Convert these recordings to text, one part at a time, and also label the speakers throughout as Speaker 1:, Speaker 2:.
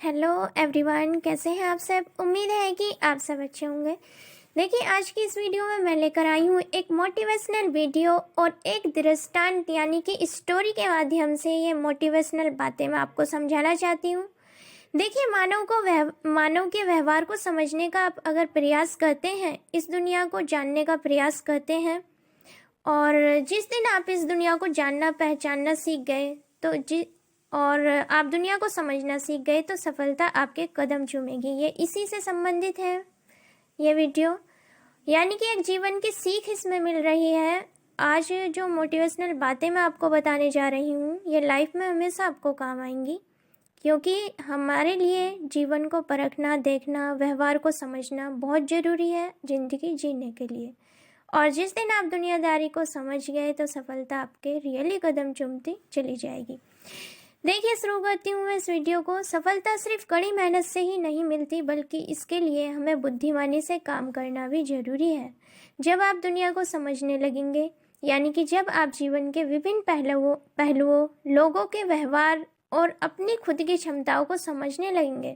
Speaker 1: Hello everyone, कैसे हैं आप सब। उम्मीद है कि आप सब अच्छे होंगे। देखिए, आज की इस वीडियो में मैं लेकर आई हूँ एक मोटिवेशनल वीडियो और एक दृष्टांत यानी कि स्टोरी के माध्यम से ये मोटिवेशनल बातें मैं आपको समझाना चाहती हूँ। देखिए, मानव के व्यवहार को समझने का आप अगर प्रयास करते हैं, इस दुनिया को जानने का प्रयास करते हैं और जिस दिन आप इस दुनिया को जानना पहचानना सीख गए और आप दुनिया को समझना सीख गए तो सफलता आपके कदम चूमेगी। ये इसी से संबंधित है ये वीडियो, यानी कि एक जीवन की सीख इसमें मिल रही है। आज जो मोटिवेशनल बातें मैं आपको बताने जा रही हूँ, ये लाइफ में हमेशा आपको काम आएंगी, क्योंकि हमारे लिए जीवन को परखना, देखना, व्यवहार को समझना बहुत ज़रूरी है ज़िंदगी जीने के लिए। और जिस दिन आप दुनियादारी को समझ गए तो सफलता आपके रियली कदम चूमती चली जाएगी। देखिए, शुरू करती हूँ मैं इस वीडियो को। सफलता सिर्फ कड़ी मेहनत से ही नहीं मिलती, बल्कि इसके लिए हमें बुद्धिमानी से काम करना भी जरूरी है। जब आप दुनिया को समझने लगेंगे, यानी कि जब आप जीवन के विभिन्न पहलुओं, लोगों के व्यवहार और अपनी खुद की क्षमताओं को समझने लगेंगे,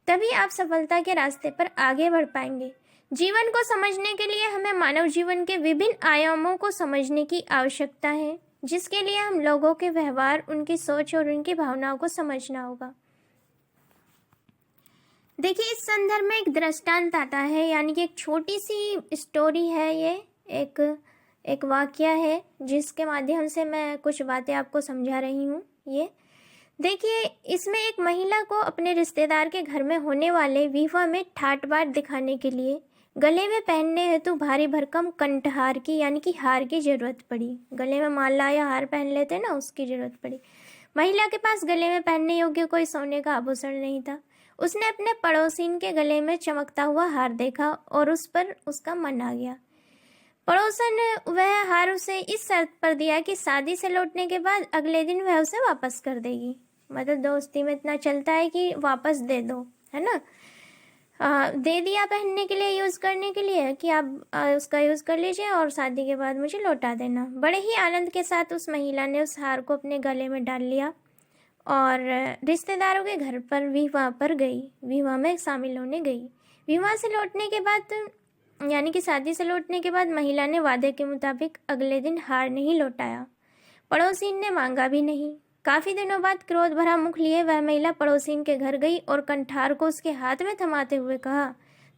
Speaker 1: तभी आप सफलता के रास्ते पर आगे बढ़ पाएंगे। जीवन को समझने के लिए हमें मानव जीवन के विभिन्न आयामों को समझने की आवश्यकता है, जिसके लिए हम लोगों के व्यवहार, उनकी सोच और उनकी भावनाओं को समझना होगा। देखिए, इस संदर्भ में एक दृष्टांत आता है, यानी कि एक छोटी सी स्टोरी है। ये एक वाकया है जिसके माध्यम से मैं कुछ बातें आपको समझा रही हूँ। ये देखिए, इसमें एक महिला को अपने रिश्तेदार के घर में होने वाले विवाह में ठाट बाट दिखाने के लिए गले में पहनने हेतु भारी भरकम कंठहार की, यानी कि हार की जरूरत पड़ी। गले में माला या हार पहन लेते ना, उसकी जरूरत पड़ी। महिला के पास गले में पहनने योग्य कोई सोने का आभूषण नहीं था। उसने अपने पड़ोसिन के गले में चमकता हुआ हार देखा और उस पर उसका मन आ गया। पड़ोसन ने वह हार उसे इस शर्त पर दिया कि शादी से लौटने के बाद अगले दिन वह उसे वापस कर देगी। मतलब दोस्ती में इतना चलता है कि वापस दे दो, है ना। दे दिया पहनने के लिए, यूज़ करने के लिए, कि आप उसका यूज़ कर लीजिए और शादी के बाद मुझे लौटा देना। बड़े ही आनंद के साथ उस महिला ने उस हार को अपने गले में डाल लिया और रिश्तेदारों के घर पर विवाह पर गई, विवाह में शामिल होने गई। विवाह से लौटने के बाद, यानी कि शादी से लौटने के बाद, महिला ने वादे के मुताबिक अगले दिन हार नहीं लौटाया। पड़ोसिन ने मांगा भी नहीं। काफी दिनों बाद क्रोध भरा मुख लिए वह महिला पड़ोसिन के घर गई और कंठार को उसके हाथ में थमाते हुए कहा,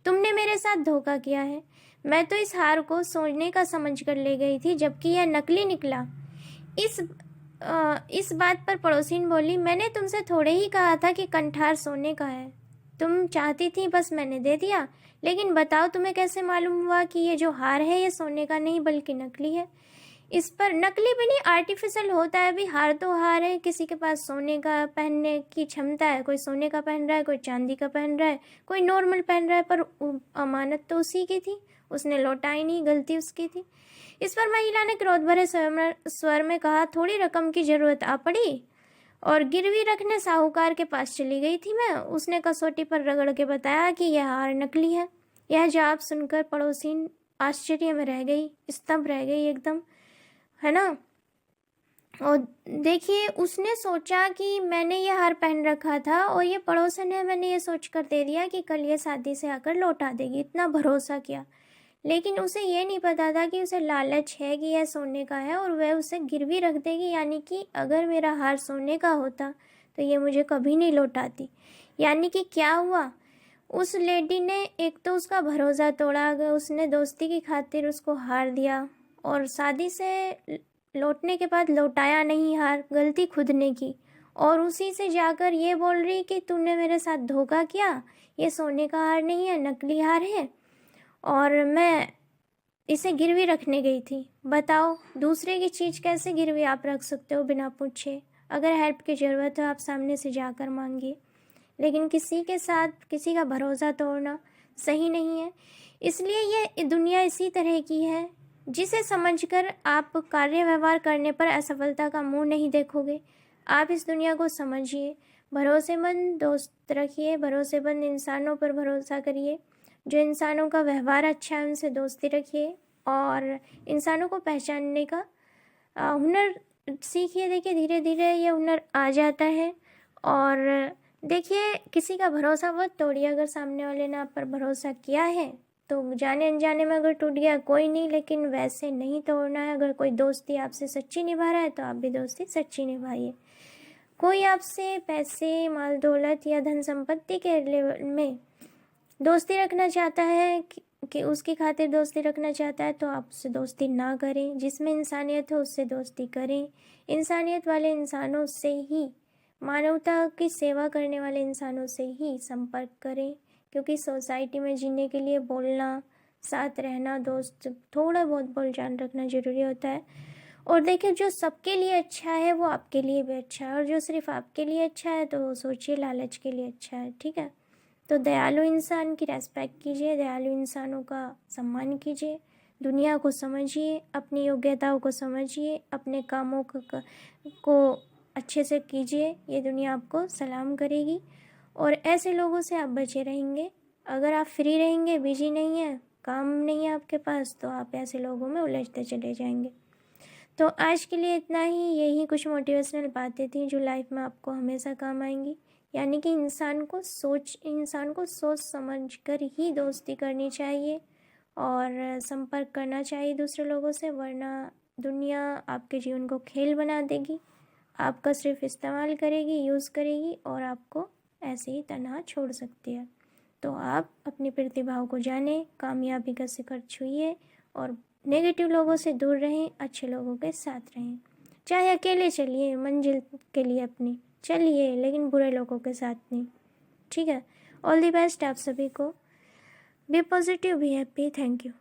Speaker 1: तुमने मेरे साथ धोखा किया है। मैं तो इस हार को सोने का समझकर ले गई थी, जबकि यह नकली निकला। इस बात पर पड़ोसिन बोली, मैंने तुमसे थोड़े ही कहा था कि कंठार सोने का है। तुम चाहती थी, बस मैंने दे दिया। लेकिन बताओ, तुम्हें कैसे मालूम हुआ कि ये जो हार है ये सोने का नहीं बल्कि नकली है। इस पर नकली भी नहीं, आर्टिफिशियल होता है। भी हार तो हार है। किसी के पास सोने का पहनने की क्षमता है, कोई सोने का पहन रहा है, कोई चांदी का पहन रहा है, कोई नॉर्मल पहन रहा है, पर अमानत तो उसी की थी, उसने लौटाई नहीं, गलती उसकी थी। इस पर महिला ने क्रोध भरे स्वर में कहा, थोड़ी रकम की जरूरत आ पड़ी और गिरवी रखने साहूकार के पास चली गई थी मैं। उसने कसौटी पर रगड़ के बताया कि यह हार नकली है। यह जवाब सुनकर पड़ोसिन आश्चर्य में रह गई, स्तब्ध रह गई एकदम, है ना। और देखिए, उसने सोचा कि मैंने ये हार पहन रखा था और ये पड़ोसन है, मैंने ये सोच कर दे दिया कि कल ये शादी से आकर लौटा देगी, इतना भरोसा किया। लेकिन उसे ये नहीं पता था कि उसे लालच है कि यह सोने का है और वह उसे गिरवी रख देगी, यानी कि अगर मेरा हार सोने का होता तो ये मुझे कभी नहीं लौटाती। यानी कि क्या हुआ, उस लेडी ने एक तो उसका भरोसा तोड़ा, उसने दोस्ती की खातिर उसको हार दिया और शादी से लौटने के बाद लौटाया नहीं हार, गलती खुद ने की। और उसी से जाकर ये बोल रही कि तूने मेरे साथ धोखा किया, ये सोने का हार नहीं है, नकली हार है और मैं इसे गिरवी रखने गई थी। बताओ, दूसरे की चीज़ कैसे गिरवी आप रख सकते हो बिना पूछे। अगर हेल्प की ज़रूरत है आप सामने से जाकर मांगिए, लेकिन किसी के साथ किसी का भरोसा तोड़ना सही नहीं है। इसलिए ये दुनिया इसी तरह की है, जिसे समझकर आप कार्य व्यवहार करने पर असफलता का मुंह नहीं देखोगे। आप इस दुनिया को समझिए, भरोसेमंद दोस्त रखिए, भरोसेमंद इंसानों पर भरोसा करिए, जो इंसानों का व्यवहार अच्छा है उनसे दोस्ती रखिए और इंसानों को पहचानने का हुनर सीखिए। देखिए, धीरे धीरे ये हुनर आ जाता है और देखिए, किसी का भरोसा मत तोड़िए। अगर सामने वाले ने आप पर भरोसा किया है तो जाने अनजाने में अगर टूट गया कोई नहीं, लेकिन वैसे नहीं तोड़ना है। अगर कोई दोस्ती आपसे सच्ची निभा रहा है तो आप भी दोस्ती सच्ची निभाइए। कोई आपसे पैसे, माल दौलत या धन संपत्ति के लेवल में दोस्ती रखना चाहता है कि उसकी खातिर दोस्ती रखना चाहता है, तो आप उससे दोस्ती ना करें। जिसमें इंसानियत हो उससे दोस्ती करें। इंसानियत वाले इंसानों से ही, मानवता की सेवा करने वाले इंसानों से ही संपर्क करें, क्योंकि सोसाइटी में जीने के लिए बोलना, साथ रहना, दोस्त थोड़ा बहुत बोलचाल रखना ज़रूरी होता है। और देखिए, जो सबके लिए अच्छा है वो आपके लिए भी अच्छा है, और जो सिर्फ आपके लिए अच्छा है तो वो सोचिए लालच के लिए अच्छा है। ठीक है, तो दयालु इंसान की रेस्पेक्ट कीजिए, दयालु इंसानों का सम्मान कीजिए, दुनिया को समझिए, अपनी योग्यताओं को समझिए, अपने कामों को अच्छे से कीजिए। ये दुनिया आपको सलाम करेगी। और ऐसे लोगों से आप बचे रहेंगे। अगर आप फ्री रहेंगे, बिजी नहीं है, काम नहीं है आपके पास, तो आप ऐसे लोगों में उलझते चले जाएंगे। तो आज के लिए इतना ही। यही कुछ मोटिवेशनल बातें थी जो लाइफ में आपको हमेशा काम आएंगी। यानी कि इंसान को सोच समझ कर ही दोस्ती करनी चाहिए और संपर्क करना चाहिए दूसरे लोगों से, वरना दुनिया आपके जीवन को खेल बना देगी। आपका सिर्फ इस्तेमाल करेगी, यूज़ करेगी और आपको ऐसे ही तनहा छोड़ सकती है। तो आप अपनी प्रतिभाओं को जानें, कामयाबी का शिखर छुइए और नेगेटिव लोगों से दूर रहें, अच्छे लोगों के साथ रहें। चाहे अकेले चलिए, मंजिल के लिए अपनी चलिए, लेकिन बुरे लोगों के साथ नहीं। ठीक है, ऑल द बेस्ट आप सभी को। Be positive, be happy. Thank you.